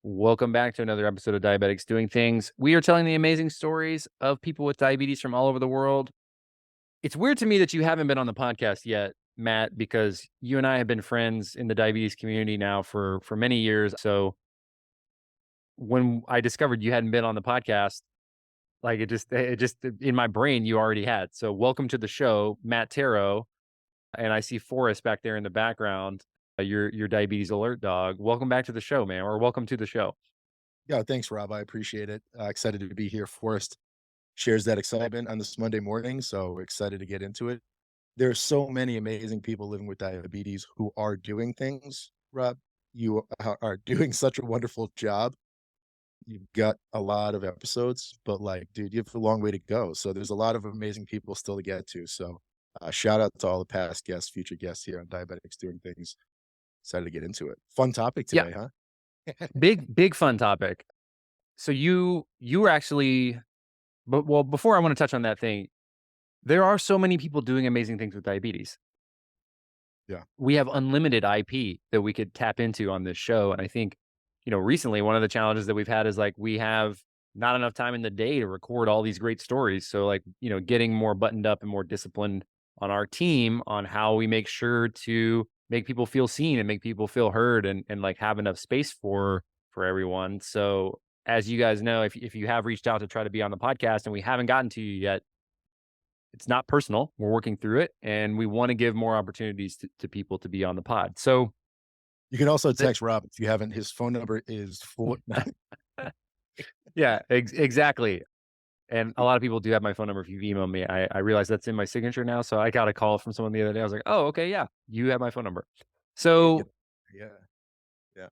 Welcome back to another episode of Diabetics Doing Things. We are telling the amazing stories of people with diabetes from all over the world. It's weird to me that you haven't been on the podcast yet, Matt, because you and I have been friends in the diabetes community now for many years. So when I discovered you hadn't been on the podcast, like it just in my brain you already had. So welcome to the show, Matt Tarro, and I see Forrest back there in the background, your diabetes alert dog. Welcome back to the show, man, or welcome to the show. Yeah, thanks, Rob. I appreciate it. Excited to be here. Forrest shares that excitement on this Monday morning, so excited to get into it. There are so many amazing people living with diabetes who are doing things, Rob. You are doing such a wonderful job. You've got a lot of episodes, but like, dude, you have a long way to go. So there's a lot of amazing people still to get to. So shout out to all the past guests, future guests here on Diabetics Doing Things. Excited to get into it. Fun topic Yeah, today, huh? big fun topic. So you were actually but well, before I wanna touch on that thing, there are so many people doing amazing things with diabetes. Yeah. We have unlimited IP that we could tap into on this show, and I think, recently, one of the challenges that we've had is, like, we have not enough time in the day to record all these great stories, so, like, getting more buttoned up and more disciplined on our team on how we make sure to make people feel seen and make people feel heard and, like, have enough space for everyone. So, as you guys know, if you have reached out to try to be on the podcast and we haven't gotten to you yet, it's not personal. We're working through it, and we wanna give more opportunities to people to be on the pod. So, You can also the text Rob if you haven't. His phone number is 4 yeah, exactly, and a lot of people do have my phone number if you've emailed me. I realize that's in my signature now, so I got a call from someone the other day. I was like, "Oh, okay, yeah, you have my phone number." get So, yeah, yeah.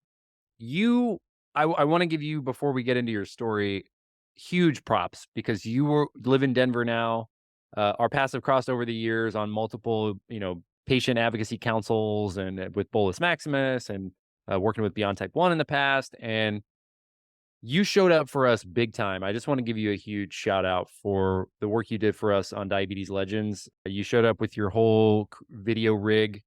you I wanna give you, before we get into your story, huge props because live in Denver now. Our paths have crossed over the years on multiple, patient advocacy councils and, with Bolus Maximus and, working with Beyond Type 1 in the past, and you showed up for us big time. I just wanna give you a huge shout out for the work you did for us on Diabetes Legends. You showed up with your whole video rig,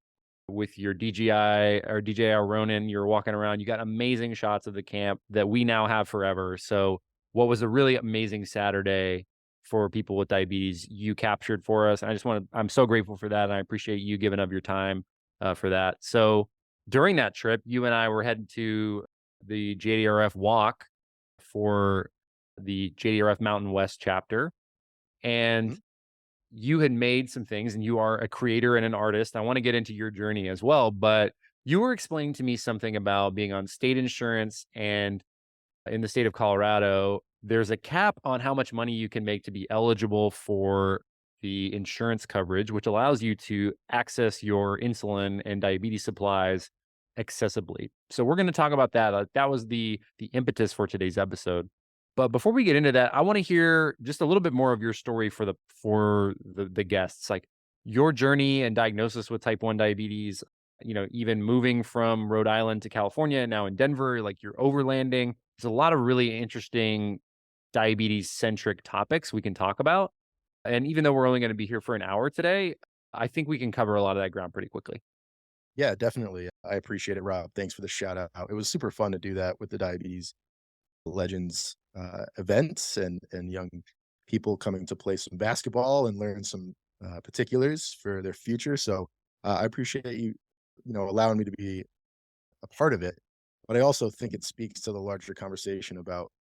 with your DJI or DJI Ronin. You're walking around. You got amazing shots of the camp that we now have forever. So, what was a really amazing Saturday for people with diabetes, you captured for us. And I'm so grateful for that. And I appreciate you giving up your time for that. So, during that trip, you and I were headed to the JDRF walk for the JDRF Mountain West chapter. And Mhm. you had made some things and you are a creator and an artist. I want to get into your journey as well, but you were explaining to me something about being on state insurance, and in the state of Colorado, there's a cap on how much money you can make to be eligible for the insurance coverage, which allows you to access your insulin and diabetes supplies accessibly. So we're going to talk about that. That was the impetus for today's episode. But before we get into that, I want to hear just a little bit more of your story for the guests, like your journey and diagnosis with type 1 diabetes, even moving from Rhode Island to California, and now in Denver, like you're overlanding. There's a lot of really interesting diabetes centric topics we can talk about. And even though we're only going to be here for an hour today, I think we can cover a lot of that ground pretty quickly. Yeah, definitely. I appreciate it, Rob. Thanks for the shout out. It was super fun to do that with the Diabetes Legends, events and young people coming to play some basketball and learn some, particulars for their future. So, I appreciate you, allowing me to be a part of it. But I also think it speaks to the larger conversation about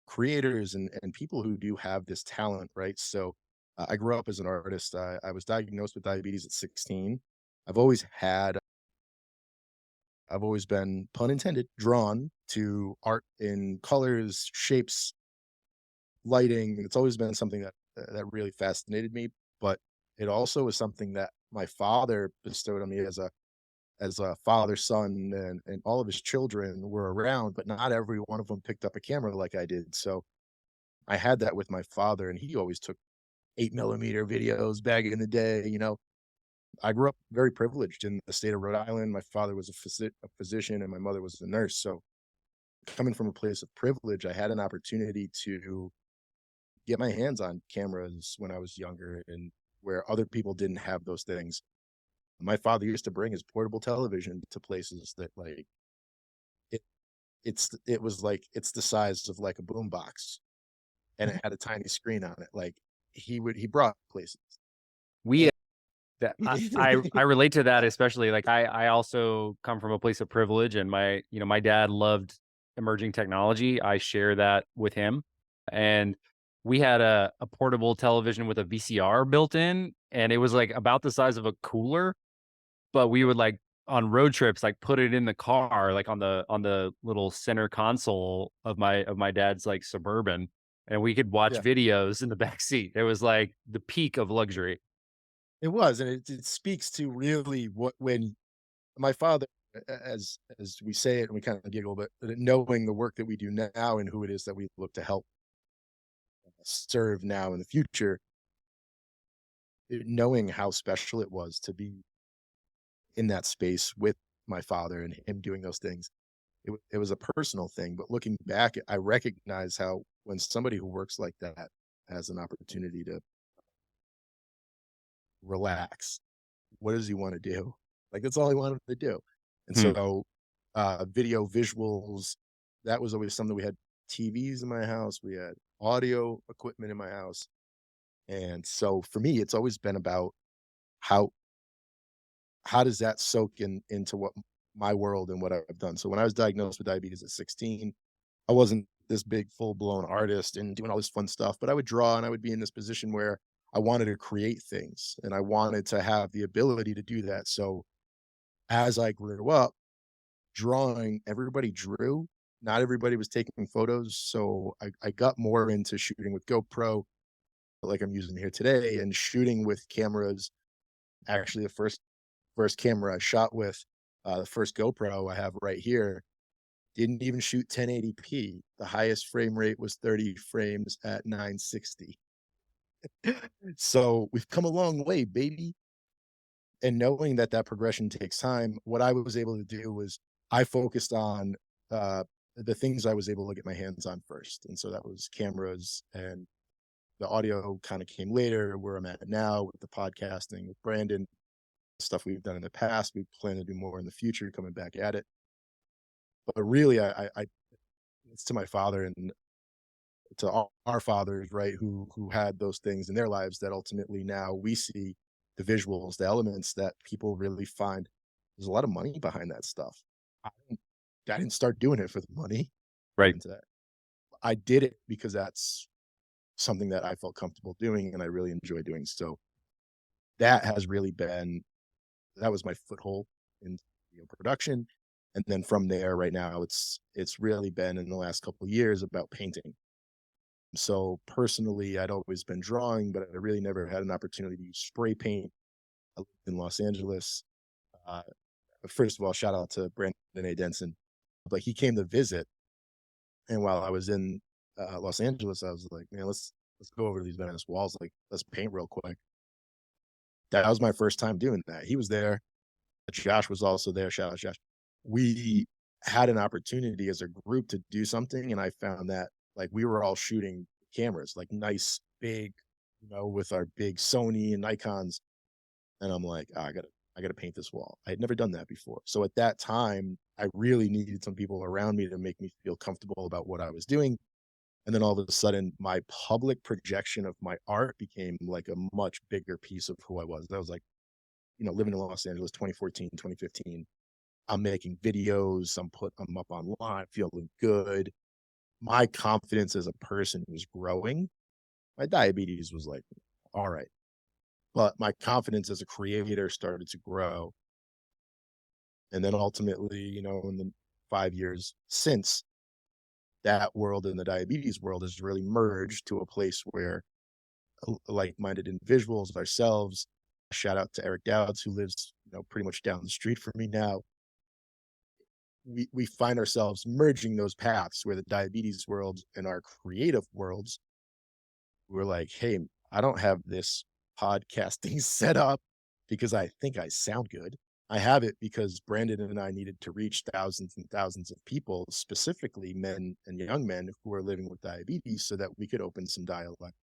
creators and people who do have this talent, right? So, I grew up as an artist. I was diagnosed with diabetes at 16. I've always had I've always been, pun intended, drawn to art in colors, shapes, lighting. It's always been something that really fascinated me, but it also was something that my father bestowed on me as a father, son, and all of his children were around, but not every one of them picked up a camera like I did. So I had that with my father, and he always took 8 millimeter videos back in the day. I grew up very privileged in the state of Rhode Island. My father was a physician and my mother was a nurse. So coming from a place of privilege, I had an opportunity to get my hands on cameras when I was younger and where other people didn't have those things. My father used to bring his portable television to places that, like, it it was like it's the size of like a boombox, and it had a tiny screen on it. Like he brought places. We And that I relate to that, especially, like, I also come from a place of privilege, and my dad loved emerging technology. I share that with him, and we had a portable television with a VCR built in, and it was, like, about the size of a cooler, but we would, like, on road trips, like, put it in the car, like, on the little center console of my dad's, like, Suburban, and we could watch yeah, videos in the back seat. It was, like, the peak of luxury. it was, and it speaks to really what when my father, as we say it and we kind of giggle, but knowing the work that we do now and who it is that we look to help serve now in the future, knowing how special it was to be in that space with my father and him doing those things. It was a personal thing, but looking back, I recognize how when somebody who works like that has an opportunity to relax, what does he wanna do? Like, that's all he wanted to do. And Hmm. so, video visuals, that was always something we had TVs in my house, we had audio equipment in my house, and so for me, it's always been about how how does that soak into what my world and what I've done. So when I was diagnosed with diabetes at 16, I wasn't this big full-blown artist and doing all this fun stuff, but I would draw and I would be in this position where I wanted to create things and I wanted to have the ability to do that. So as I grew up drawing, everybody drew. Not everybody was taking photos. So I got more into shooting with GoPro, like I'm using here today, and shooting with cameras. Actually, the first camera I shot with, the first GoPro I have right here, didn't even shoot 1080p. The highest frame rate was 30 frames at 960. So we've come a long way, baby. And knowing that that progression takes time, what I was able to do was I focused on the things I was able to get my hands on first. And so that was cameras, and the audio kind of came later, where I'm at now with the podcasting with Brandon, stuff we've done in the past. We plan to do more in the future, coming back at it. But really, I it's to my father and to all our fathers, right, who had those things in their lives that ultimately now we see the visuals, the elements that people really find there's a lot of money behind that stuff. I didn't I didn't start doing it for the money. Get Right. into that. I did it because that's something that I felt comfortable doing and I really enjoy doing. So that has really been that was my foothold in video production. And then from there, right now, it's really been in the last couple of years about painting. So personally, I'd always been drawing, but I really never had an opportunity to use spray paint. I lived in Los Angeles. Uh, First of all, shout out to Brandon A. Denson. But he came to visit, and while I was in Los Angeles, I was like, man, let's go over to these Venice walls. Like, let's paint real quick. That was my first time doing that. He was there. Josh was also there. Shout out Josh. We had an opportunity as a group to do something, and I found that like we were all shooting cameras, like nice big, with our big Sony and Nikons, and I'm like, "Ah, I gotta paint this wall." I had never done that before. So at that time, I really needed some people around me to make me feel comfortable about what I was doing. And then all of a sudden, my public projection of my art became like a much bigger piece of who I was. That was like, living in Los Angeles, 2014, 2015. I'm making videos, I'm up online, feeling good. My confidence as a person was growing. My diabetes was like, all right. But my confidence as a creator started to grow. And then ultimately, in the 5 years since, that world and the diabetes world has really merged to a place where like-minded individuals, ourselves, shout out to Eric Dowds, who lives, pretty much down the street from me now. We find ourselves merging those paths where the diabetes world and our creative worlds, we're like, hey, I don't have this podcasting set up because I think I sound good. I have it because Brandon and I needed to reach thousands and thousands of people, specifically men and young men who are living with diabetes, so that we could open some dialogue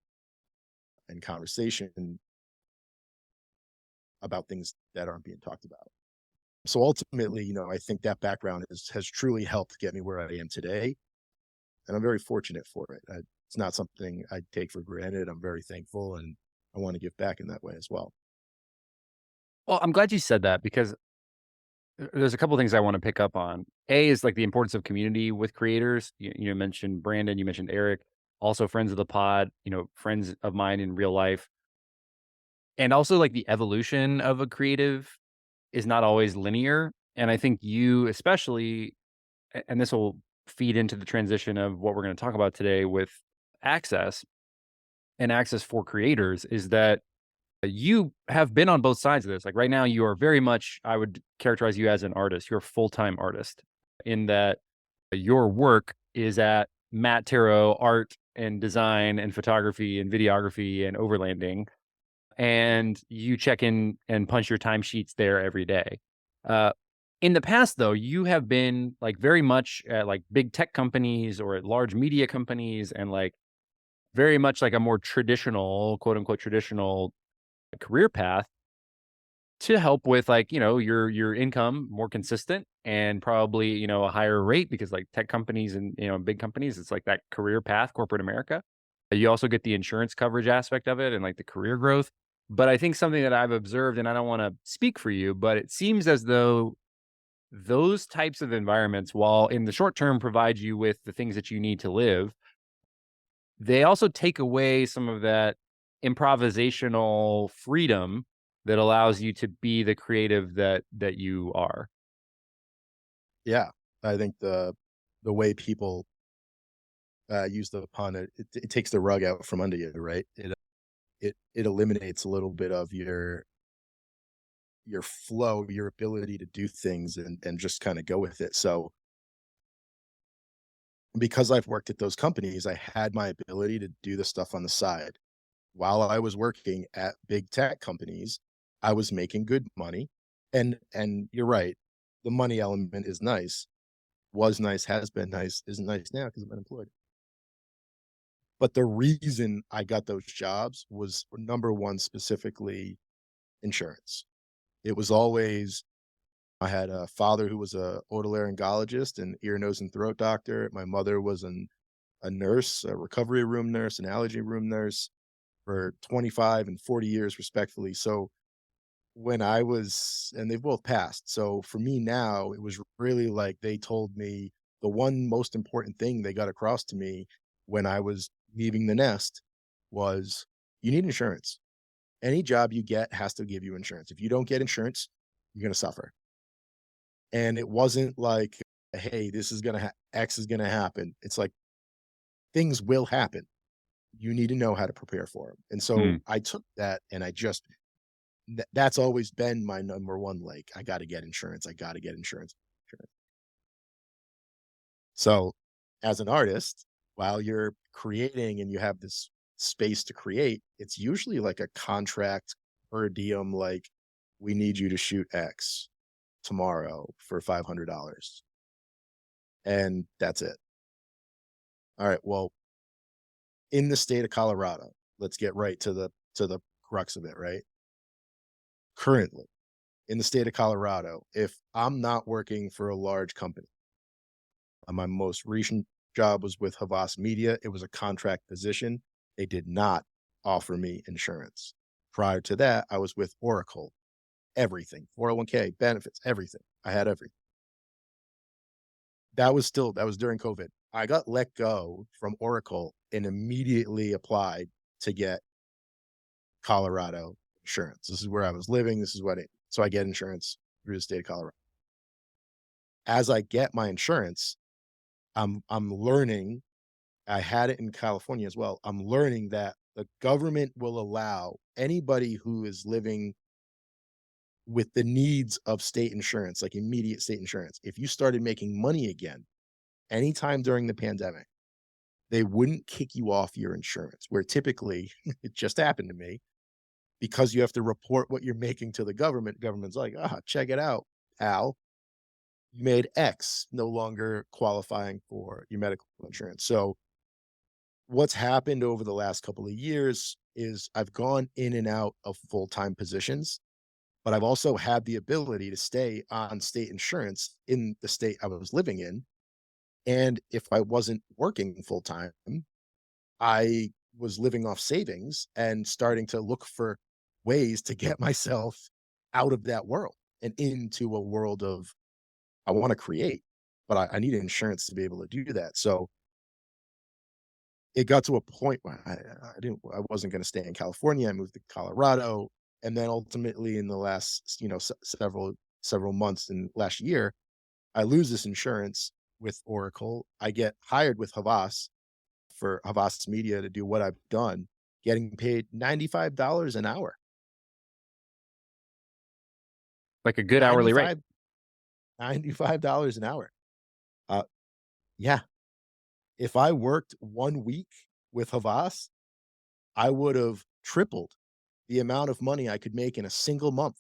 and conversation about things that aren't being talked about. So ultimately, I think that background has truly helped get me where I am today, and I'm very fortunate for it. It's not something I take for granted. I'm very thankful, and I want to give back in that way as well. Well, I'm glad you said that because there's a couple things I want to pick up on. A is like the importance of community with creators. You mentioned Brandon, you mentioned Eric, also friends of the pod, friends of mine in real life. And also like the evolution of a creative is not always linear. And I think you especially, and this will feed into the transition of what we're going to talk about today with access and access for creators, is that you have been on both sides of this. Like right now, you are very much, I would characterize you as an artist. You're a full time artist in that your work is at Matt Tarro art and design and photography and videography and overlanding. And you check in and punch your timesheets there every day. Uh, in the past, though, you have been like very much at like big tech companies or at large media companies and like very much like a more traditional, quote unquote, traditional career path to help with like, your income more consistent and probably, a higher rate because like tech companies and, big companies, it's like that career path, corporate America. You also get the insurance coverage aspect of it and like the career growth. But I think something that I've observed, and I don't want to speak for you, but it seems as though those types of environments, while in the short term provide you with the things that you need to live, they also take away some of that improvisational freedom that allows you to be the creative that you are. Yeah, I think the way people use the pun, it takes the rug out from under you, right? It eliminates a little bit of your flow, your ability to do things and just kind of go with it. So because I've worked at those companies, I had my ability to do the stuff on the side. While I was working at big tech companies, I was making good money. And you're right, the money element is nice, was nice, has been nice, isn't nice now because I've been employed. But the reason I got those jobs was number one, specifically insurance. It was always I had a father who was a otolaryngologist and ear, nose, and throat doctor. My mother was a nurse, a recovery room nurse, an allergy room nurse for 25 and 40 years, respectfully. So when I was, and they've both passed. So for me now, it was really like they told me the one most important thing they got across to me when I was leaving the nest was you need insurance. Any job you get has to give you insurance. If you don't get insurance, you're going to suffer. And it wasn't like, hey, this is going to, X is going to happen. It's like things will happen. You need to know how to prepare for them. And so Mm. I took that and I just, that's always been my number one, like, I got to get insurance. I got to get insurance. So as an artist, while you're creating and you have this space to create, it's usually like a contract per diem, like, we need you to shoot X tomorrow for $500. And that's it. All right. Well, in the state of Colorado, let's get right to the crux of it, right? Currently, in the state of Colorado, if I'm not working for a large company, my most recent job was with Havas Media. It was a contract position. They did not offer me insurance. Prior to that, I was with Oracle. Everything, 401k, benefits, everything. I had everything. That was during COVID. I got let go from Oracle and immediately applied to get Colorado insurance. This is where I was living. This is what it, so I get insurance through the state of Colorado. As I get my insurance, I'm learning. I had it in California as well. I'm learning that the government will allow anybody who is living with the needs of state insurance, like immediate state insurance. If you started making money again anytime during the pandemic, they wouldn't kick you off your insurance, where typically it just happened to me because you have to report what you're making to the government. Government's like, ah, check it out, pal. You made X, no longer qualifying for your medical insurance. So what's happened over the last couple of years is I've gone in and out of full-time positions, but I've also had the ability to stay on state insurance in the state I was living in. And if I wasn't working full time, I was living off savings and starting to look for ways to get myself out of that world and into a world of I want to create, but I need insurance to be able to do that. So it got to a point where I wasn't going to stay in California. I moved to Colorado, and then ultimately in the last several months in last year, I lose this insurance with Oracle. I get hired with Havas for Havas Media to do what I've done, getting paid $95 an hour. Like a good hourly rate. 95 $95 an hour. Uh, yeah, if I worked 1 week with Havas, I would have tripled the amount of money I could make in a single month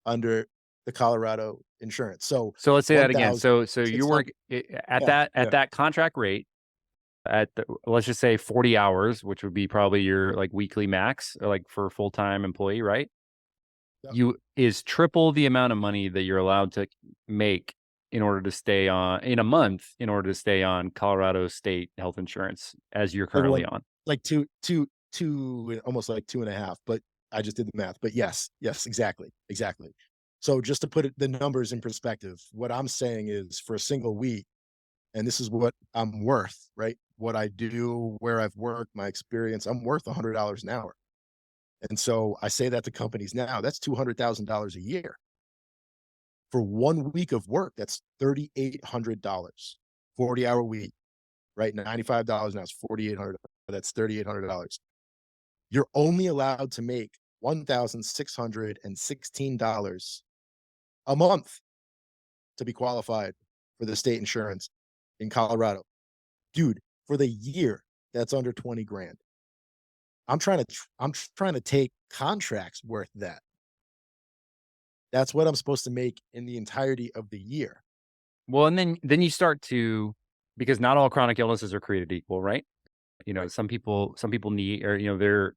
under the Colorado insurance. So So let's say that again. So you work 1,600. at Yeah, at yeah, that contract rate at the, let's just say 40 hours, which would be probably your like weekly max, like for a full-time employee, right? yep. You is triple the amount of money that you're allowed to make in order to stay on in a month in order to stay on Colorado state health insurance as you're Like currently one on. like 2, almost like 2.5, but I just did the math. But yes, yes, exactly, exactly. So just to put the numbers in perspective, what I'm saying is for a single week, and this is what I'm worth, right? What I do, where I've worked, my experience, I'm worth $100 an hour. And so I say that to companies now, that's $200,000 a year. For 1 week of work, that's $3,800. 40-hour week, right? $95 now is 4,800. That's $3,800. You're only allowed to make $1,616 a month to be qualified for the state insurance in Colorado. Dude, for the year, that's under 20 grand. I'm trying to take contracts worth that. That's what I'm supposed to make in the entirety of the year. Well, and then you start to because not all chronic illnesses are created equal, right? You know, some people need or their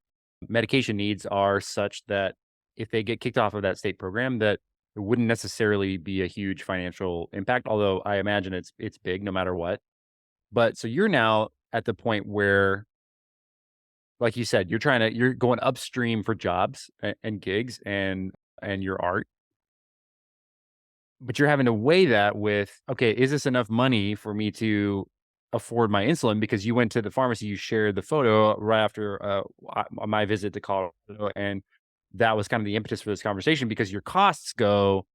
medication needs are such that if they get kicked off of that state program that it wouldn't necessarily be a huge financial impact, although I imagine it's big no matter what. But so you're now at the point where, like you said, you're going upstream for jobs and gigs and your art, but you're having to weigh that with, okay, is this enough money for me to afford my insulin? Because you went to the pharmacy, you shared the photo right after my visit to Colorado, and that was kind of the impetus for this conversation because your costs go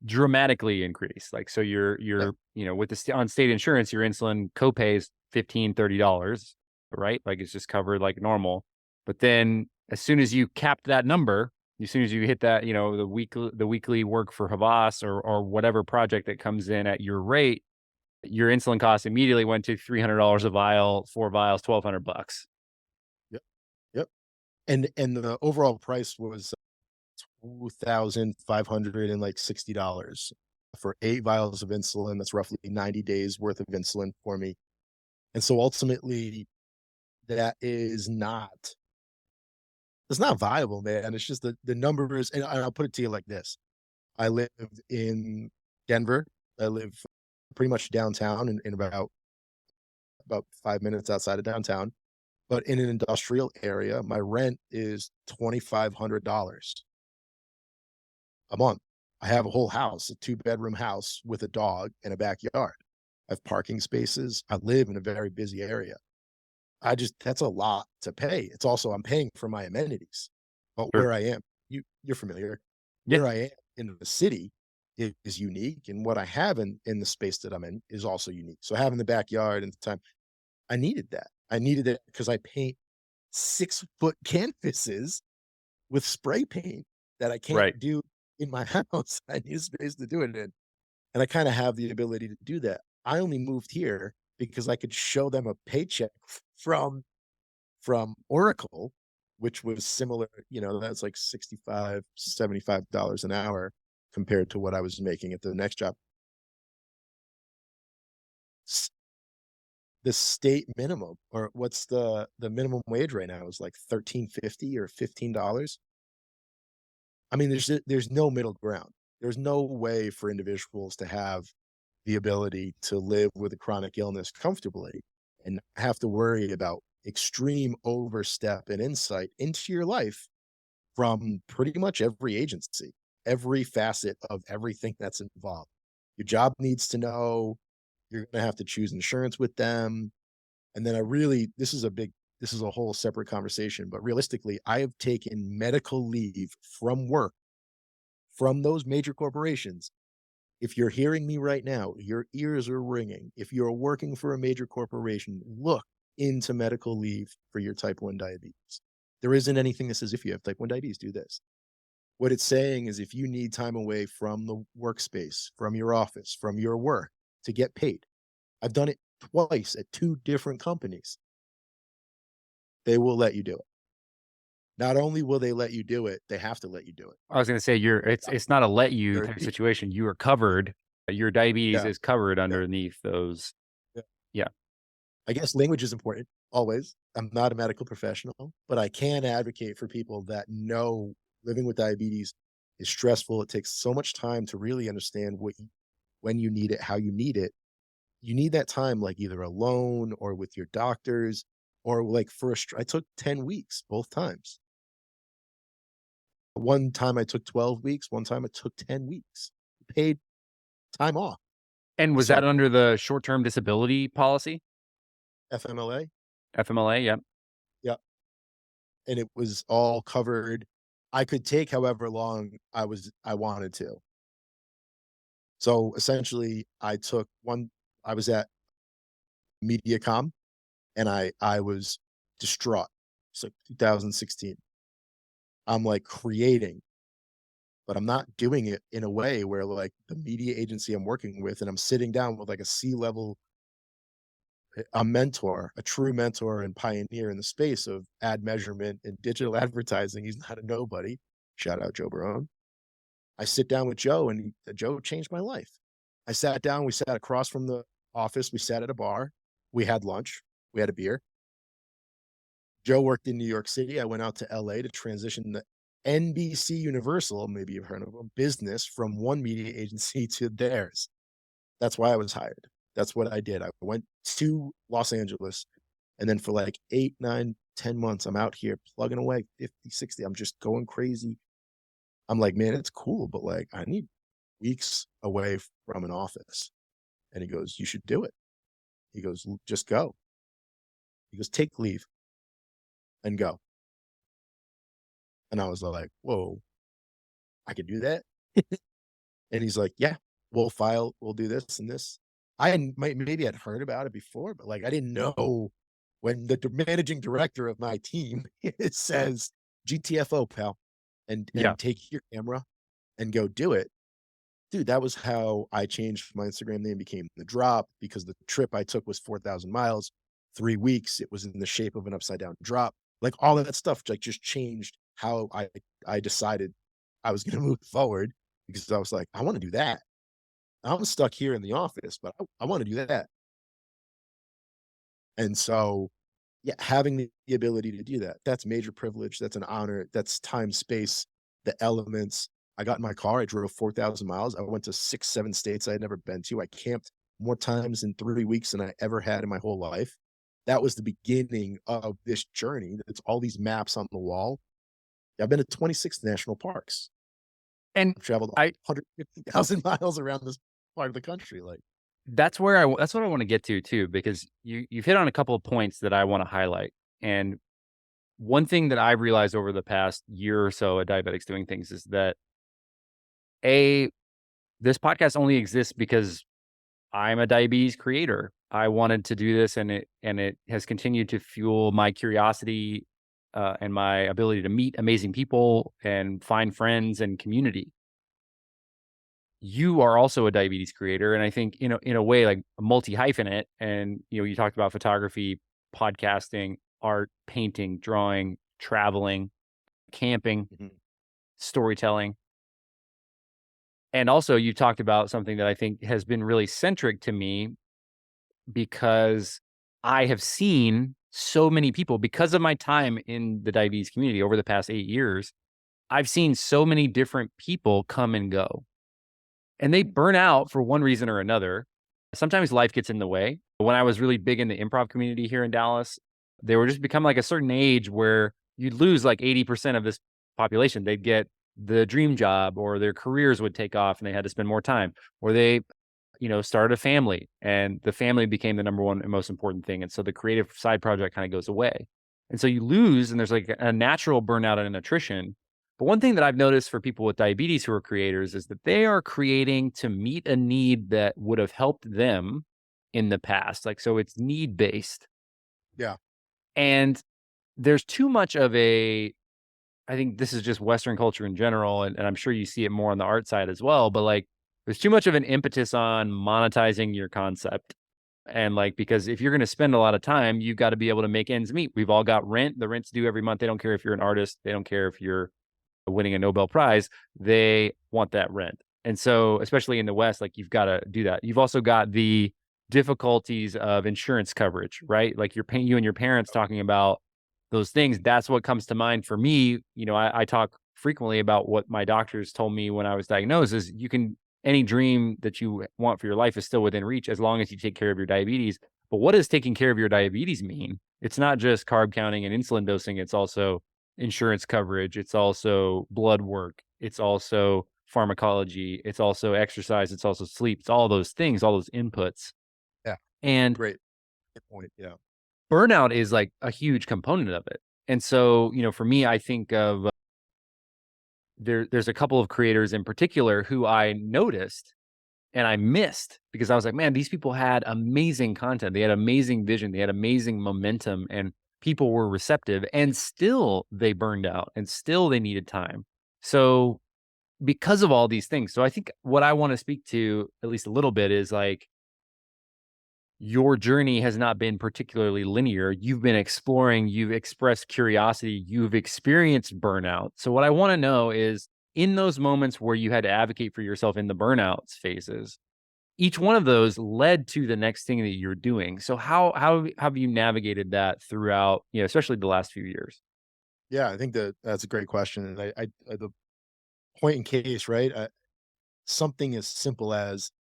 dramatically increase. Like, so Yep, with the on state insurance, your insulin copay is $15-$30, right? Like it's just covered like normal. But then as soon as you cap that number, as soon as you hit that, the weekly work for Havas or whatever project that comes in at your rate, your insulin cost immediately went to $300 a vial, 4 vials, $1,200. yep, yep. And the overall price was 2,500 and like $60 for 8 vials of insulin. That's roughly 90 days worth of insulin for me. And so ultimately, that is not it's not viable, man. It's just the numbers, and I'll put it to you like this. I live in Denver. I live pretty much downtown in about 5 minutes outside of downtown, but in an industrial area, my rent is $2,500 a month. I have a whole house, a two-bedroom house with a dog and a backyard. I have parking spaces. I live in a very busy area. I just that's a lot to pay. It's also I'm paying for my amenities. But Sure. where I am, you're familiar. Yeah. Where I am in the city is unique, and what I have in the space that I'm in is also unique. So having the backyard and the time, I needed that. I needed it because I paint 6-foot canvases with spray paint that I can't Right. do in my house. I need a space to do it in, and I kinda have the ability to do that. I only moved here because I could show them a paycheck from Oracle, which was similar, that's like 65, $75 an hour compared to what I was making at the next job. S The state minimum, or what's the minimum wage right now is like 13.50 or $15. I mean, there's no middle ground. There's no way for individuals to have the ability to live with a chronic illness comfortably and have to worry about extreme overstep and insight into your life from pretty much every agency, every facet of everything that's involved. Your job needs to know, you're gonna have to choose insurance with them, and then this is a whole separate conversation, but realistically, I have taken medical leave from work, from those major corporations. If you're hearing me right now, your ears are ringing. If you're working for a major corporation, look into medical leave for your type 1 diabetes. There isn't anything that says if you have type 1 diabetes, do this. What it's saying is if you need time away from the workspace, from your office, from your work to get paid. I've done it twice at 2 different companies. They will let you do it. Not only will they let you do it, they have to let you do it. I was gonna say it's not a let you type of Guaranteed. situation. You are covered. Your diabetes Yeah, is covered yeah, underneath those. yeah. Yeah. I guess language is important, always. I'm not a medical professional, but I can advocate for people that know living with diabetes is stressful. It takes so much time to really understand when you need it, how you need it. You need that time, like, either alone or with your doctors or, like, I took 10 weeks both times. One time I took 12 weeks, one time I took 10 weeks, paid time off. And was that So, under the short-term disability policy? FMLA, FMLA, yep. yeah, and it was all covered. I could take however long I wanted to. So, essentially, I was at MediaCom, and I was distraught. It's like 2016. I'm, like, creating, but I'm not doing it in a way where, like, the media agency I'm working with and I'm sitting down with, like, a C-level, a mentor, a true mentor and pioneer in the space of ad measurement and digital advertising. He's not a nobody. Shout out Joe Barone. I sit down with Joe, and Joe changed my life. I sat down, we sat across from the office, we sat at a bar, we had lunch, we had a beer. Joe worked in New York City. I went out to LA to transition the NBC Universal, maybe you've heard of them, business from one media agency to theirs. That's why I was hired. That's what I did. I went to Los Angeles, and then for like 8, 9, 10 months, I'm out here plugging away 50, 60. I'm just going crazy. I'm like, man, it's cool, but like, I need weeks away from an office. And he goes, you should do it. He goes, just go. He goes, take leave and go. And I was like, whoa, I could do that. And he's like, yeah, we'll do this and this. I hadn't, maybe I'd heard about it before, but like, I didn't know when the managing director of my team it says GTFO, pal, Yeah. and take your camera and go do it. Dude, that was how I changed my Instagram name, became The Drop, because the trip I took was 4,000 miles, 3 weeks, it was in the shape of an upside down drop. Like, all of that stuff, like, just changed how I decided I was gonna move forward, because I was like, "I wanna do that. I'm stuck here in the office, but I wanna do that." And so, yeah, having the ability to do that, that's major privilege, that's an honor, that's time, space, the elements. I got in my car, I drove 4,000 miles, I went to 6, 7 states I had never been to, I camped more times in 3 weeks than I ever had in my whole life. That was the beginning of this journey, it's all these maps on the wall. I've been to 26 national parks. And I've traveled I 150,000 miles around this part of the country, like, that's what I wanna get to too, because you've hit on a couple of points that I wanna highlight. And one thing that I've realized over the past year or so at Diabetics Doing Things is that, A, this podcast only exists because I'm a diabetes creator. I wanted to do this, and it has continued to fuel my curiosity, and my ability to meet amazing people and find friends and community. You are also a diabetes creator, and I think, in a way, like, a multi-hyphenate, and, you talked about photography, podcasting, art, painting, drawing, traveling, camping, mhm, storytelling. And also you talked about something that I think has been really centric to me, because I have seen so many people, because of my time in the diabetes community over the past 8 years, I've seen so many different people come and go, and they burn out for one reason or another. Sometimes life gets in the way. When I was really big in the improv community here in Dallas, they were just become like a certain age where you'd lose like 80% of this population. They'd get the dream job, or their careers would take off and they had to spend more time, or they, started a family and the family became the number one and most important thing. And so the creative side project kind of goes away. And so you lose, and there's like a natural burnout and an attrition. But one thing that I've noticed for people with diabetes who are creators is that they are creating to meet a need that would have helped them in the past. Like, so it's need based. Yeah. And there's too much of I think this is just Western culture in general. And I'm sure you see it more on the art side as well. But like, there's too much of an impetus on monetizing your concept. And like, because if you're going to spend a lot of time, you've got to be able to make ends meet. We've all got rent. The rent's due every month. They don't care if you're an artist. They don't care if you're winning a Nobel Prize, they want that rent. And so, especially in the West, like you've got to do that. You've also got the difficulties of insurance coverage, right? Like you're paying you and your parents talking about those things. That's what comes to mind for me. I talk frequently about what my doctors told me when I was diagnosed is any dream that you want for your life is still within reach as long as you take care of your diabetes. But what does taking care of your diabetes mean? It's not just carb counting and insulin dosing. It's also insurance coverage. It's also blood work. It's also pharmacology. It's also exercise. It's also sleep. It's all those things, all those inputs. Yeah. And Great. Good point. Yeah. burnout is like a huge component of it. And so, for me, I think of there's a couple of creators in particular who I noticed and I missed because I was like, man, these people had amazing content. They had amazing vision. They had amazing momentum, and people were receptive, and still they burned out and still they needed time. So, because of all these things, so I think what I want to speak to at least a little bit is like your journey has not been particularly linear. You've been exploring, you've expressed curiosity, you've experienced burnout. So, what I want to know is in those moments where you had to advocate for yourself in the burnout phases, each one of those led to the next thing that you're doing. So how have you navigated that throughout, especially the last few years? Yeah. I think that's a great question. And the point in case, right? Something as simple as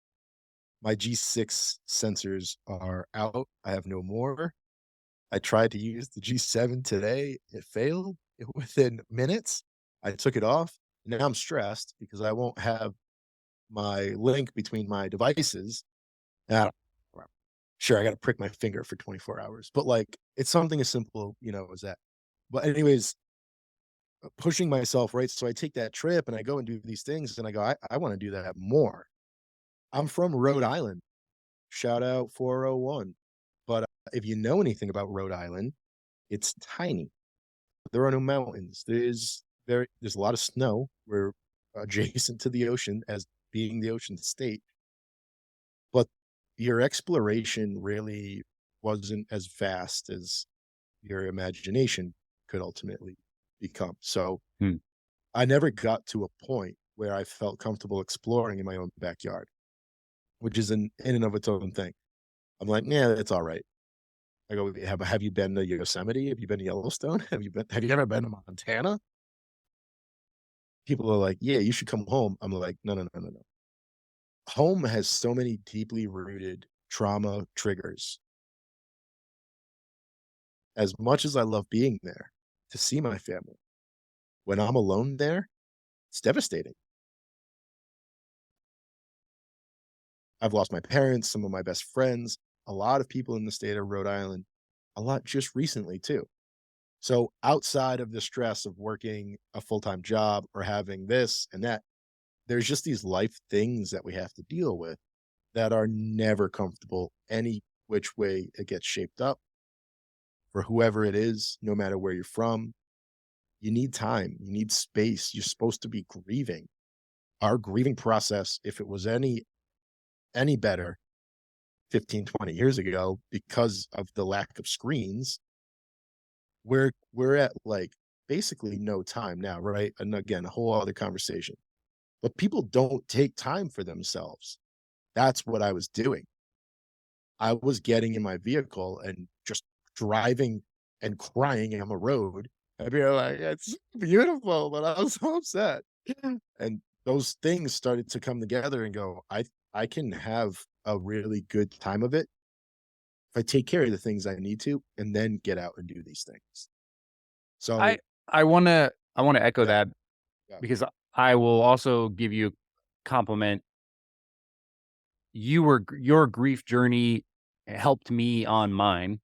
my G6 sensors are out. I have no more. I tried to use the G7 today. It failed within minutes. I took it off. Now I'm stressed because I won't have my link between my devices. And well, sure, I got to prick my finger for 24 hours, but like it's something as simple, as that. But anyways, pushing myself, right? So I take that trip and I go and do these things and I go, I want to do that more. I'm from Rhode Island. Shout out 401. But if you know anything about Rhode Island, it's tiny. There are no mountains. There's a lot of snow. We're adjacent to the ocean as being the ocean state, but your exploration really wasn't as vast as your imagination could ultimately become. So Hmm. I never got to a point where I felt comfortable exploring in my own backyard, which is in and of its own thing. I'm like, yeah, it's all right. I go, have you been to Yosemite? Have you been to Yellowstone? Have you ever been to Montana? People are like, yeah, you should come home. I'm like, no, no, no, no, no. Home has so many deeply rooted trauma triggers. As much as I love being there to see my family, when I'm alone there, it's devastating. I've lost my parents, some of my best friends, a lot of people in the state of Rhode Island, a lot just recently too. So outside of the stress of working a full-time job or having this and that, there's just these life things that we have to deal with that are never comfortable any which way it gets shaped up for whoever it is, no matter where you're from. You need time, you need space. You're supposed to be grieving. Our grieving process, if it was any better 15, 20 years ago because of the lack of screens, we're at like basically no time now, right? And again, a whole other conversation. But people don't take time for themselves. That's what I was doing. I was getting in my vehicle and just driving and crying on the road And you're like, "It's beautiful," but I was so upset. And those things started to come together and go, I can have a really good time of it if I take care of the things I need to and then get out and do these things. I So, I wanna echo yeah, that yeah. because I will also give you a compliment. Your grief journey helped me on mine,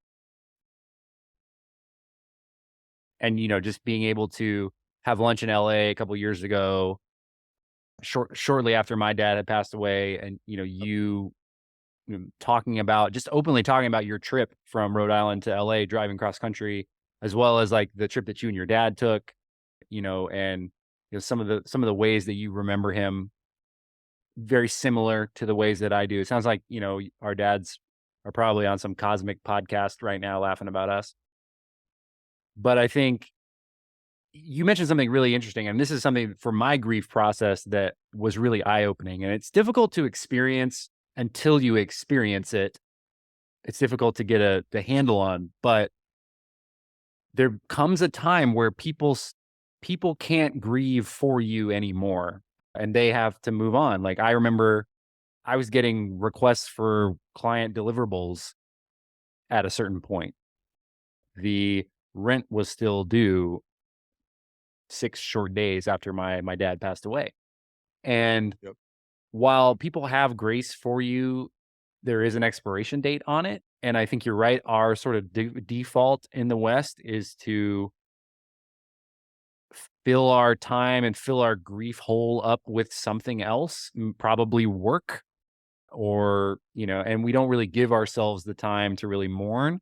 and, just being able to have lunch in LA a couple years ago, shortly after my dad had passed away, and, talking about just openly talking about your trip from Rhode Island to LA driving cross country, as well as, like, the trip that you and your dad took, and, some of the ways that you remember him very similar to the ways that I do. It sounds like, our dads are probably on some cosmic podcast right now laughing about us. But I think you mentioned something really interesting, and this is something for my grief process that was really eye-opening, and it's difficult to experience until you experience it. It's difficult to get the handle on, but there comes a time where people can't grieve for you anymore, and they have to move on. Like, I remember I was getting requests for client deliverables at a certain point. The rent was still due 6 short days after my dad passed away, and Yep. while people have grace for you, there is an expiration date on it, and I think you're right. Our sort of default in the West is to fill our time and fill our grief hole up with something else, probably work, or, and we don't really give ourselves the time to really mourn.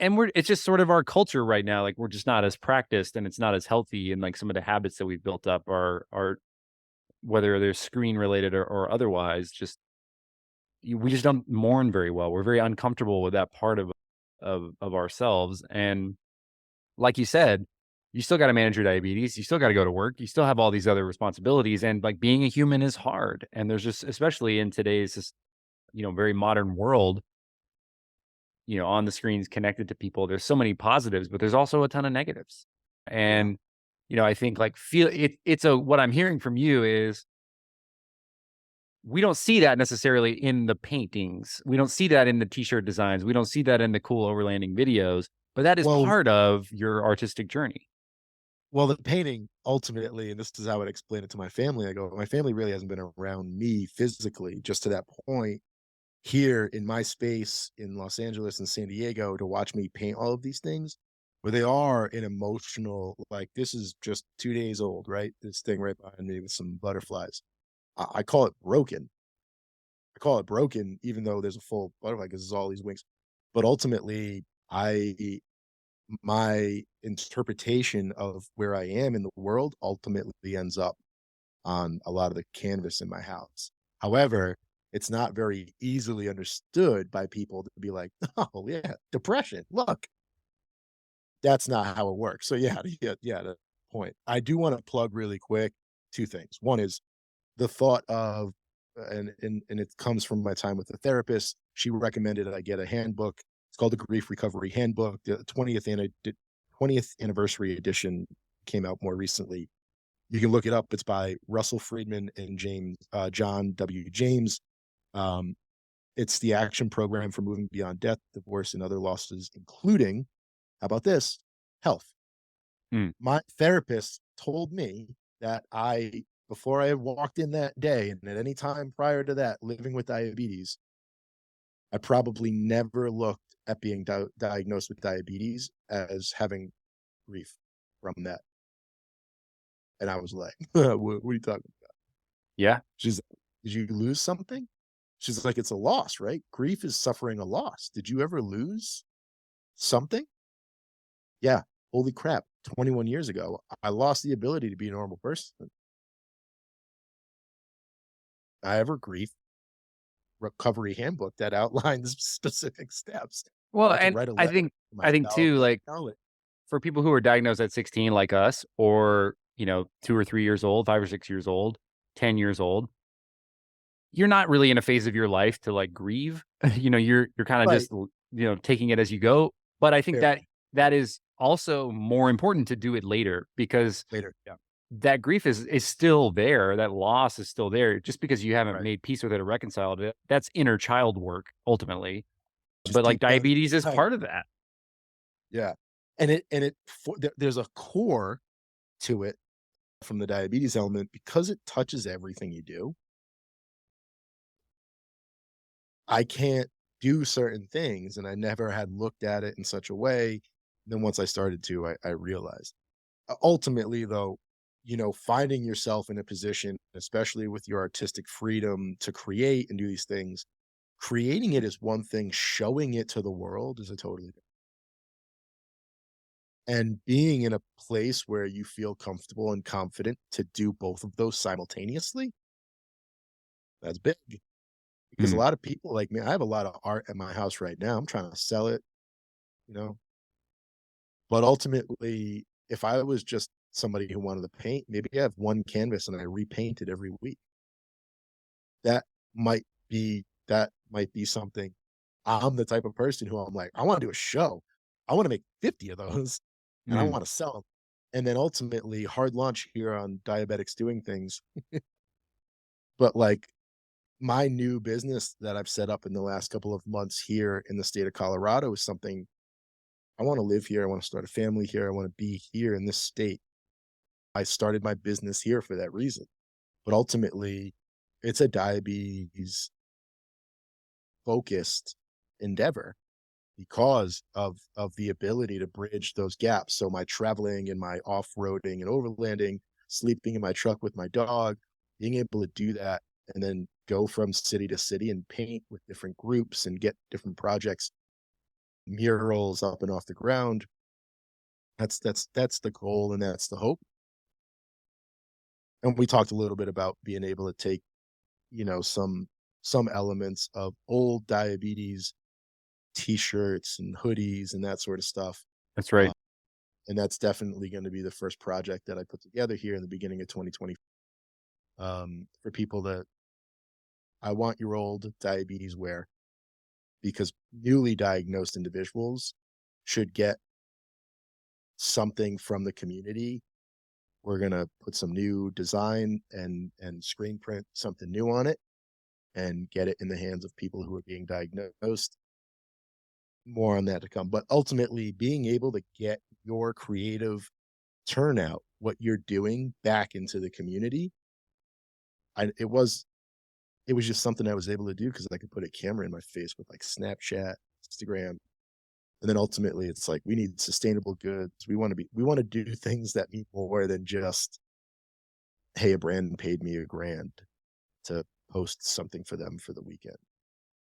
And it's just sort of our culture right now. Like, we're just not as practiced, and it's not as healthy. And like, some of the habits that we've built up are whether they're screen related or otherwise, just we just don't mourn very well. We're very uncomfortable with that part of ourselves. And like you said, you still got to manage your diabetes. You still got to go to work. You still have all these other responsibilities. And like, being a human is hard. And there's just, especially in today's, very modern world, on the screens connected to people, there's so many positives, but there's also a ton of negatives. Yeah. And, I think like what I'm hearing from you is we don't see that necessarily in the paintings. We don't see that in the t-shirt designs. We don't see that in the cool overlanding videos, but that is Well part of your artistic journey. well, the painting ultimately, and this is how I would explain it to my family, I go, "My family really hasn't been around me physically just to that point here in my space in Los Angeles and San Diego to watch me paint all of these things, where they are an emotional like, this is just 2 days old, right? This thing right behind me with some butterflies. I call it broken. I call it broken even though there's a full butterfly because there's all these wings. But ultimately, I my interpretation of where I am in the world ultimately ends up on a lot of the canvas in my house. However, it's not very easily understood by people to be like, "Oh, yeah, depression. Look, that's not how it works." So yeah, yeah, the point. I do want to plug really quick 2 things. One is the thought of and it comes from my time with the therapist. She recommended that I get a handbook. It's called the Grief Recovery Handbook. The 20th anniversary edition came out more recently. You can look it up. It's by Russell Friedman and John W. James. Um, it's the action program for moving beyond death, divorce, and other losses, including, how about this? Health. Mm. My therapist told me that before I walked in that day and at any time prior to that, living with diabetes, I probably never looked at being diagnosed with diabetes as having grief from that. And I was like, what are you talking about? Yeah. She's like, did you lose something? She's like, it's a loss, right? Grief is suffering a loss. Did you ever lose something? Yeah. Holy crap. 21 years ago, I lost the ability to be a normal person. I have a grief recovery handbook that outlines specific steps. Well, I can and write a I letter think to I think myself too, and like, tell it. for people who are diagnosed at 16 like us, or, 2 or 3 years old, 5 or 6 years old, 10 years old, you're not really in a phase of your life to like grieve. You're kind of Right. just taking it as you go. But I think Fair. that is also more important to do it later because later. Yeah. that grief is still there, that loss is still there. Just because you haven't Right. made peace with it or reconciled it, that's inner child work ultimately. Just But, like, keep going. diabetes is Right. part of that. Yeah. And there's a core to it from the diabetes element because it touches everything you do. I can't do certain things, and I never had looked at it in such a way. Then once I started to, I realized. Ultimately, though, finding yourself in a position, especially with your artistic freedom to create and do these things, creating it is one thing, showing it to the world is a totally different. And being in a place where you feel comfortable and confident to do both of those simultaneously, that's big. Because a Mm, lot of people like me, I have a lot of art at my house right now. I'm trying to sell it, you know, but ultimately, if I was just somebody who wanted to paint, maybe I have one canvas and I repaint it every week. That that might be something. I'm the type of person who I'm like, I wanna do a show. I wanna make 50 of those, and I mm, wanna sell them. And then ultimately, hard launch here on Diabetics Doing Things. But, like, my new business that I've set up in the last couple of months here in the state of Colorado is something I wanna live here, I wanna start a family here, I wanna be here in this state. I started my business here for that reason. But ultimately, it's a diabetes focused endeavor because of the ability to bridge those gaps. So my traveling and my off-roading and overlanding, sleeping in my truck with my dog, being able to do that and then go from city to city and paint with different groups and get different projects, murals up and off the ground. That's the goal and that's the hope. And we talked a little bit about being able to take, some elements of old diabetes t-shirts and hoodies and that sort of stuff. that's Uh, right. and that's definitely going to be the first project that I put together here in the beginning of 2020. For people that I want your old diabetes wear because newly diagnosed individuals should get something from the community. We're gonna put some new design and screen print something new on it and get it in the hands of people who are being diagnosed. More on that to come. But ultimately, being able to get your creative turnout, what you're doing back into the community, it was just something I was able to do because I could put a camera in my face with like Snapchat, Instagram, and then ultimately it's like we need sustainable goods. We want to do things that mean more than just, hey, a brand paid me $1,000 to post something for them for the weekend.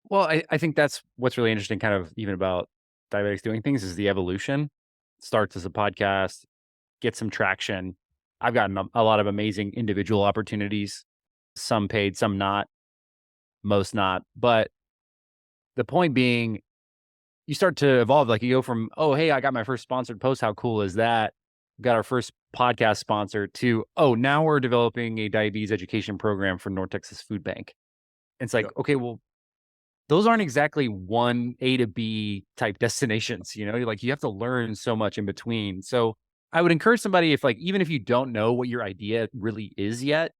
Well, I think that's what's really interesting kind of even about diabetics doing things is the evolution. Starts as a podcast, get some traction. I've gotten a lot of amazing individual opportunities, some paid, some not, most not. But the point being, you start to evolve. Like you go from, oh, hey, I got my first sponsored post. How cool is that? Got our first podcast sponsor to, oh, now we're developing a diabetes education program for North Texas Food Bank. It's like, Yep. okay, well, those aren't exactly one A to B type destinations, like you have to learn so much in between. So I would encourage somebody if like, even if you don't know what your idea really is yet,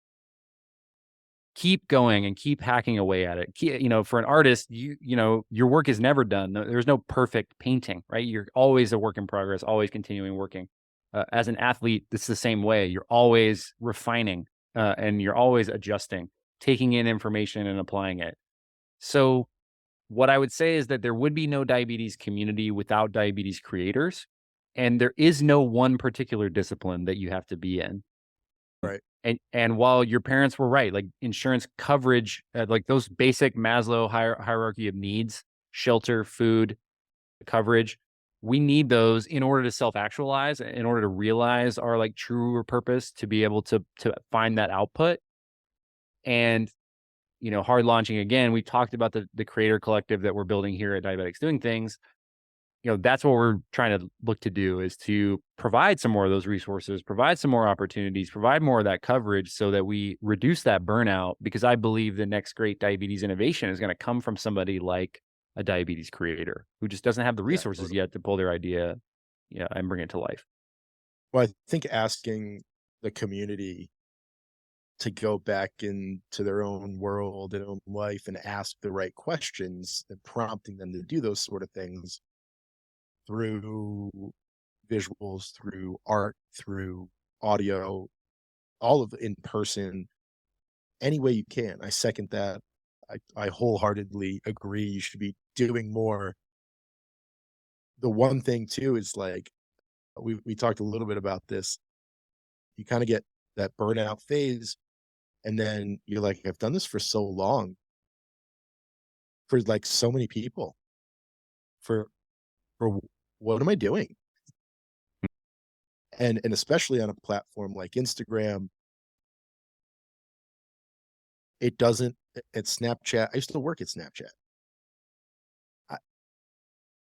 keep going and keep hacking away at it. For an artist, your work is never done. There's no perfect painting, right? You're always a work in progress, always continuing working. As an athlete, it's the same way. You're always refining and you're always adjusting, taking in information and applying it. So what I would say is that there would be no diabetes community without diabetes creators, and there is no one particular discipline that you have to be in. Right. And while your parents were right, like insurance coverage, like those basic Maslow hierarchy of needs, shelter, food, coverage, we need those in order to self-actualize, in order to realize our like truer purpose, to be able to find that output. And hard launching again, we talked about the creator collective that we're building here at Diabetics Doing Things. That's what we're trying to look to do is to provide some more of those resources, provide some more opportunities, provide more of that coverage so that we reduce that burnout. Because I believe the next great diabetes innovation is going to come from somebody like a diabetes creator who just doesn't have the Yeah, resources totally. yet to pull their idea. yeah, and bring it to life. Well, I think asking the community to go back into their own world and own life and ask the right questions and prompting them to do those sort of things through visuals, through art, through audio, all of in person, any way you can. I second that. I wholeheartedly agree you should be doing more. The one thing too is like we talked a little bit about this. You kind of get that burnout phase, and then you're like, I've done this for so long, for like so many people, for what am I doing? And especially on a platform like Instagram, it doesn't at Snapchat. I used to work at Snapchat. I,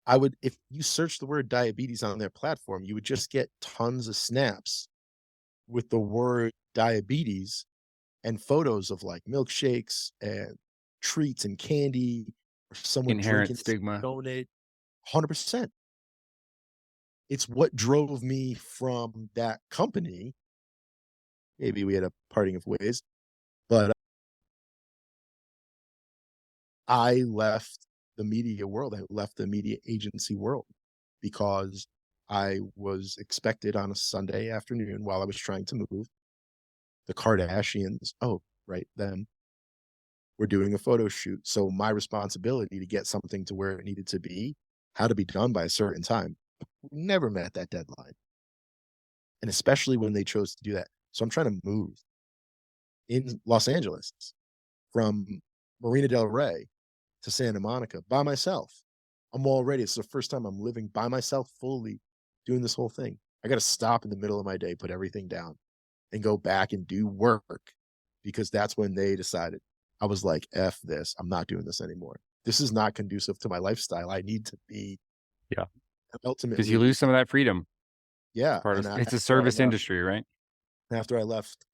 I would, if you search the word diabetes on their platform, you would just get tons of snaps with the word diabetes and photos of like milkshakes and treats and candy or someone Inherent drinking stigma. donate. 100%. It's what drove me from that company. Maybe we had a parting of ways, but I left the media world. I left the media agency world because I was expected on a Sunday afternoon while I was trying to move. The Kardashians, oh, right, them, were doing a photo shoot. So my responsibility to get something to where it needed to be had to be done by a certain time. Never met that deadline. And especially when they chose to do that. So I'm trying to move in Los Angeles from Marina Del Rey to Santa Monica by myself. I'm already, it's the first time I'm living by myself fully doing this whole thing. I got to stop in the middle of my day, put everything down and go back and do work because that's when they decided. I was like, F this. I'm not doing this anymore. This is not conducive to my lifestyle. I need to be Yeah, because you ultimately, lose some of that freedom. It's yeah. part And of it's a after I service left, industry, right? after I left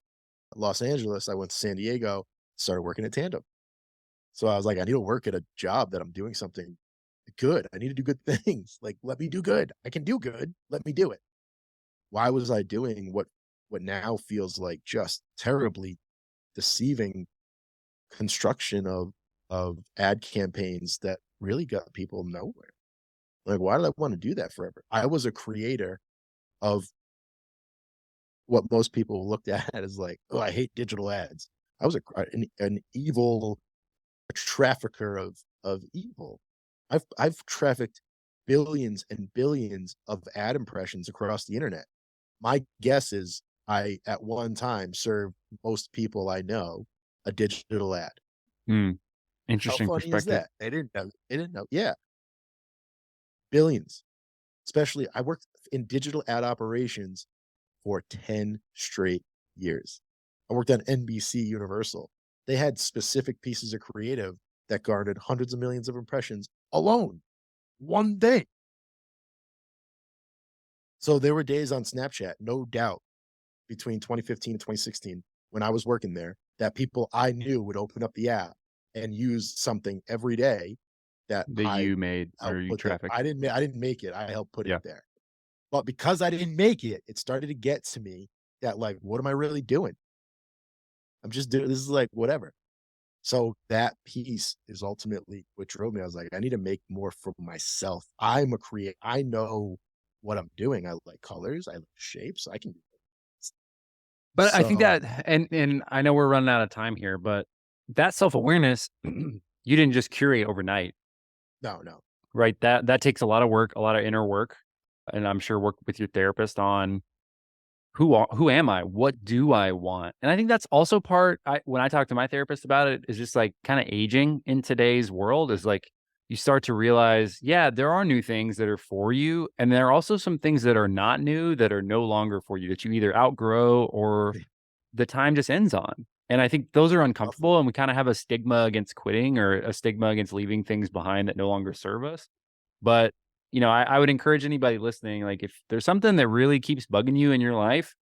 Los Angeles, I went to San Diego, started working at Tandem. So I was like, I need to work at a job that I'm doing something good. I need to do good things. Like, let me do good. I can do good. Let me do it. Why was I doing what now feels like just terribly deceiving construction of ad campaigns that really got people nowhere? Like, why did I want to do that forever? I was a creator of what most people looked at as like, oh, I hate digital ads. I was an evil a trafficker of evil. I've trafficked billions and billions of ad impressions across the internet. My guess is I at one time served most people I know a digital ad. Hmm. How Interesting funny is perspective. that? They didn't know. They didn't know. Yeah, billions. Especially, I worked in digital ad operations for 10 straight years. I worked on NBC Universal. They had specific pieces of creative that garnered hundreds of millions of impressions alone, one day. So there were days on Snapchat, no doubt, between 2015 and 2016, when I was working there, that people I knew would open up the app and use something every day that That I you made or helped you put there. trafficked. I didn't make it. I helped put it Yeah. there. But because I didn't make it, it started to get to me that like, what am I really doing? I'm just doing this is like whatever. So that piece is ultimately what drove me. I was like, I need to make more for myself. I'm a creator. I know what I'm doing. I like colors. I like shapes. I can do this. But I think So that and I know we're running out of time here, but that self-awareness, you didn't just curate overnight, no, no. right? That takes a lot of work, a lot of inner work, and I'm sure work with your therapist on who am I? What do I want? And I think that's also part when I talk to my therapist about it is just like kind of aging in today's world is like you start to realize, yeah, there are new things that are for you and there are also some things that are not new that are no longer for you that you either outgrow or the time just ends on. And I think those are Roughly. uncomfortable and we kind of have a stigma against quitting or a stigma against leaving things behind that no longer serve us. But, I would encourage anybody listening, like if there's something that really keeps bugging you in your life,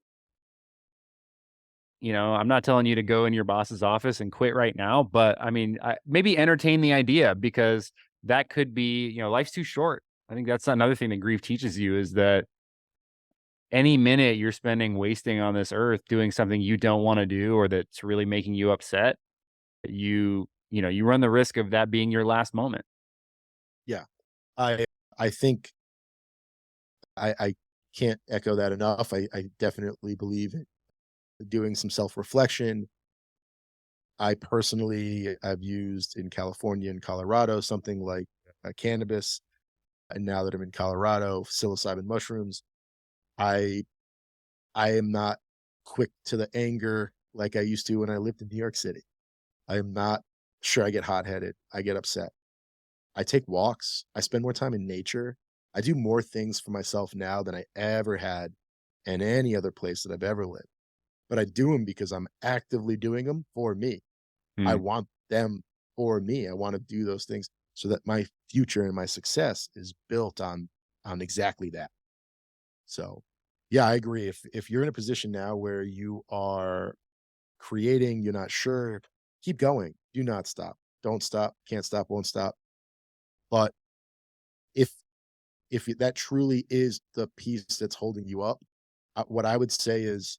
I'm not telling you to go in your boss's office and quit right now, but I mean, maybe entertain the idea because that could be, life's too short. I think that's another thing that grief teaches you is that any minute you're spending wasting on this earth doing something you don't wanna do or that's really making you upset, you run the risk of that being your last moment. Yeah. I I think I can't echo that enough. I definitely believe in doing some self-reflection. I personally have used in California and Colorado something like, cannabis, and now that I'm in Colorado, psilocybin mushrooms. I I am not quick to the anger like I used to when I lived in New York City. I am not sure. I get hot-headed, I get upset. I take walks, I spend more time in nature. I do more things for myself now than I ever had in any other place that I've ever lived. But I do them because I'm actively doing them for me. I Mm, want them for me. I wanna do those things so that my future and my success is built on exactly that. So, yeah, I agree. If you're in a position now where you are creating, you're not sure, keep going. Do not stop. Don't stop. Can't stop, won't stop. But if that truly is the piece that's holding you up, what I would say is,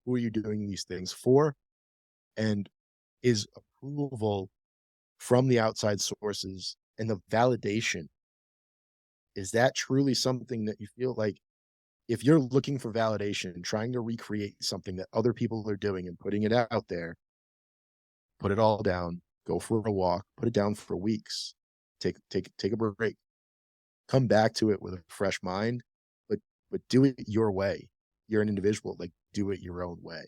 who are you doing these things for? And is approval from the outside sources and the validation, is that truly something that you feel like if you're looking for validation, trying to recreate something that other people are doing and putting it out there, put it all down, go for a walk, put it down for weeks, take a break, come back to it with a fresh mind, but do it your way. You're an individual, like do it your own way.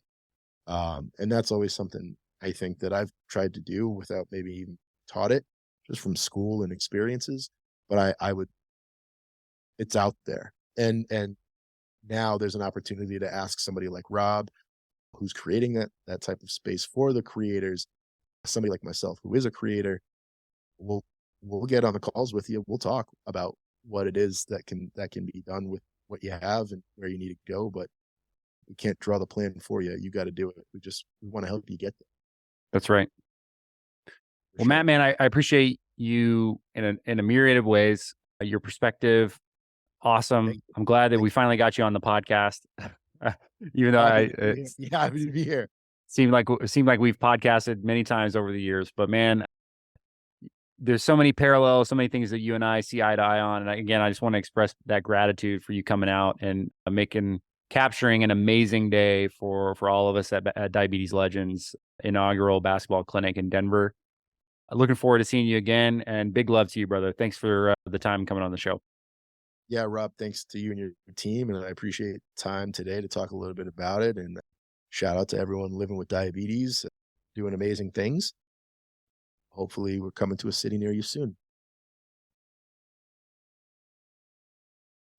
And that's always something I think that I've tried to do without maybe even taught it, just from school and experiences. But I would, it's out there. And now there's an opportunity to ask somebody like Rob, who's creating that type of space for the creators, somebody like myself who is a creator. We'll we'll get on the calls with you. We'll talk about what it is that can be done with what you have and where you need to go, but we can't draw the plan for you. You got to do it. We want to help you get there that's right. for Well, Matt, sure. man, I appreciate you in a myriad of ways. Your perspective, Thank awesome. you. I'm glad that Thank we you. finally got you on the podcast. Even though Happy to be here. Yeah, happy s to be here. it seemed like we've podcasted many times over the years, but man, there's so many parallels, so many things that you and I see eye to eye on. And again, I just want to express that gratitude for you coming out and capturing an amazing day for all of us at Diabetes Legends inaugural basketball clinic in Denver. Looking forward to seeing you again, and big love to you, brother. Thanks for the time coming on the show. Yeah, Rob, thanks to you and your team, and I appreciate time today to talk a little bit about it. And shout out to everyone living with diabetes, doing amazing things. Hopefully, we're coming to a city near you soon.